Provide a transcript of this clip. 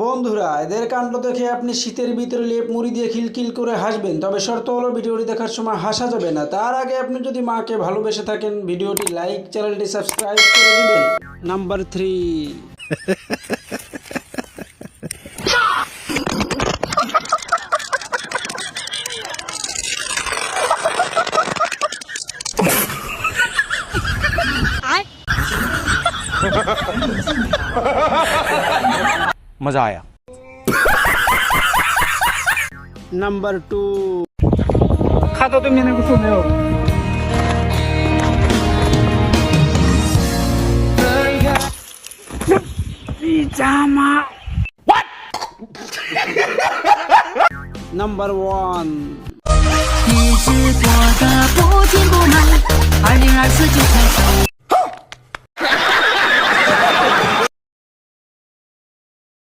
বন্ধুরা, এদের কাণ্ড দেখে আপনি শীতের ভিতরে লেপ মুড়ি দিয়ে খিলখিল করে হাসবেন, তবে শর্ত হলো ভিডিওটি দেখার সময় হাসা যাবে না। তার আগে আপনি যদি মাকে ভালোবেসে থাকেন ভিডিওটি লাইক, চ্যানেলটি সাবস্ক্রাইব করে দিবেন। নাম্বার 3। मजा आया। नंबर 2। खाता तो मैंने कुछ सुने हो। नंबर 1。你是我的不紧不慢，2024就开始。